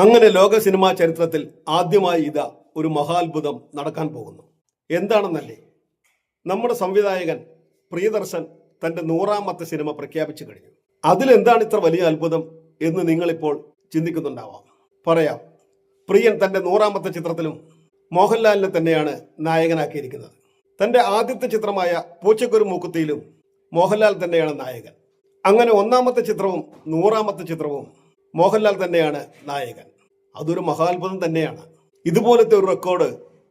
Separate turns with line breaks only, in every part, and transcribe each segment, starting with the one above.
അങ്ങനെ ലോക സിനിമാ ചരിത്രത്തിൽ ആദ്യമായി ഇതാ ഒരു മഹാത്ഭുതം നടക്കാൻ പോകുന്നു. എന്താണെന്നല്ലേ, നമ്മുടെ സംവിധായകൻ പ്രിയദർശൻ തന്റെ 100ാമത്തെ സിനിമ പ്രഖ്യാപിച്ചു കഴിഞ്ഞു. അതിലെന്താണ് ഇത്ര വലിയ അത്ഭുതം എന്ന് നിങ്ങളിപ്പോൾ ചിന്തിക്കുന്നുണ്ടാവാം. പറയാം. പ്രിയൻ തന്റെ 100ാമത്തെ ചിത്രത്തിലും മോഹൻലാലിനെ തന്നെയാണ് നായകനാക്കിയിരിക്കുന്നത്. തന്റെ ആദ്യത്തെ ചിത്രമായ പൂച്ചക്കൊരു മൂക്കുത്തിയിലും മോഹൻലാൽ തന്നെയാണ് നായകൻ. അങ്ങനെ 1ാമത്തെ ചിത്രവും 100ാമത്തെ ചിത്രവും മോഹൻലാൽ തന്നെയാണ് നായകൻ. അതൊരു മഹാത്ഭുതം തന്നെയാണ്. ഇതുപോലത്തെ ഒരു റെക്കോർഡ്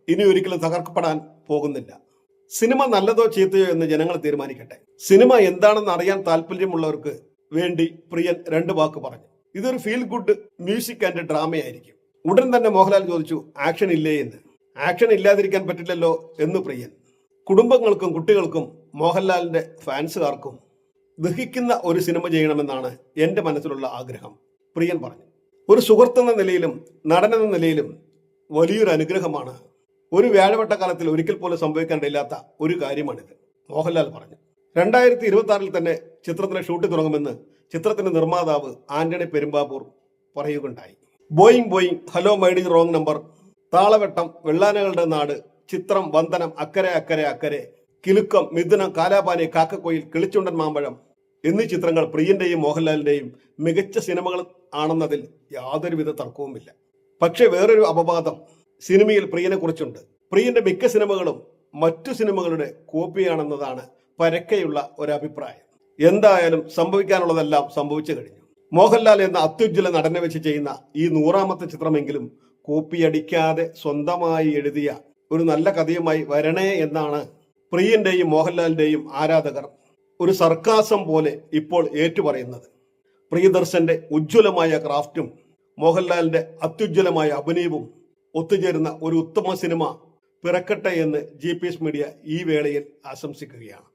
ഇനി ഒരിക്കലും തകർക്കപ്പെടാൻ പോകുന്നില്ല. സിനിമ നല്ലതോ ചീത്തയോ എന്ന് ജനങ്ങൾ തീരുമാനിക്കട്ടെ. സിനിമ എന്താണെന്ന് അറിയാൻ താല്പര്യമുള്ളവർക്ക് വേണ്ടി പ്രിയൻ 2 വാക്ക് പറഞ്ഞു. ഇതൊരു ഫീൽ ഗുഡ് മ്യൂസിക് ആൻഡ് ഡ്രാമയായിരിക്കും. ഉടൻ തന്നെ മോഹൻലാൽ ചോദിച്ചു, ആക്ഷൻ ഇല്ലേ എന്ന്. ആക്ഷൻ ഇല്ലാതിരിക്കാൻ പറ്റില്ലല്ലോ എന്ന് പ്രിയൻ. കുടുംബങ്ങൾക്കും കുട്ടികൾക്കും മോഹൻലാലിന്റെ ഫാൻസുകാർക്കും ദഹിക്കുന്ന ഒരു സിനിമ ചെയ്യണമെന്നാണ് എൻ്റെ മനസ്സിലുള്ള ആഗ്രഹം, പ്രിയൻ പറഞ്ഞു. ഒരു സുഹൃത്തെന്ന നിലയിലും നടനെന്ന നിലയിലും വലിയൊരു അനുഗ്രഹമാണ്. ഒരു വ്യാഴവട്ടക്കാലത്തിൽ ഒരിക്കൽ പോലും സംഭവിക്കാനില്ലാത്ത ഒരു കാര്യമാണിത്, മോഹൻലാൽ പറഞ്ഞു. 2026 തന്നെ ചിത്രത്തിന്റെ ഷൂട്ടിംഗ് തുടങ്ങുമെന്ന് ചിത്രത്തിന്റെ നിർമ്മാതാവ് ആന്റണി പെരുമ്പാവൂർ പറയുകയുണ്ടായി. Boeing hello my dear wrong number, Thalavattam, Vellanakalude Nadu, Chithram, വന്ദനം, അക്കരെ അക്കരെ അക്കരെ, കിലുക്കം, മിഥുനം, കാലാപാനി, കാക്കക്കോയിൽ, കിളിച്ചുണ്ടൻ മാമ്പഴം എന്നീ ചിത്രങ്ങൾ പ്രിയന്റെയും മോഹൻലാലിന്റെയും മികച്ച സിനിമകൾ ആണെന്നതിൽ യാതൊരുവിധ തർക്കവുമില്ല. പക്ഷെ വേറൊരു അപവാദം സിനിമയിൽ പ്രിയനെ കുറിച്ചുണ്ട്. പ്രിയന്റെ മിക്ക സിനിമകളും മറ്റു സിനിമകളുടെ കോപ്പിയാണെന്നതാണ് പരക്കെയുള്ള ഒരഭിപ്രായം. എന്തായാലും സംഭവിക്കാനുള്ളതെല്ലാം സംഭവിച്ചു കഴിഞ്ഞു. മോഹൻലാൽ എന്ന അത്യുജ്വല നടനെ വെച്ച് ചെയ്യുന്ന ഈ 100ാമത്തെ ചിത്രമെങ്കിലും കോപ്പിയടിക്കാതെ സ്വന്തമായി എഴുതിയ ഒരു നല്ല കഥയുമായി വരണേ എന്നാണ് പ്രിയന്റെയും മോഹൻലാലിന്റെയും ആരാധകർ ഒരു സർക്കാസം പോലെ ഇപ്പോൾ ഏറ്റുപറയുന്നത്. പ്രിയദർശന്റെ ഉജ്ജ്വലമായ ക്രാഫ്റ്റും മോഹൻലാലിന്റെ അത്യുജ്വലമായ അഭിനയവും ഒത്തുചേരുന്ന ഒരു ഉത്തമ സിനിമ പിറക്കട്ടെ എന്ന് GPS മീഡിയ ഈ വേളയിൽ ആശംസിക്കുകയാണ്.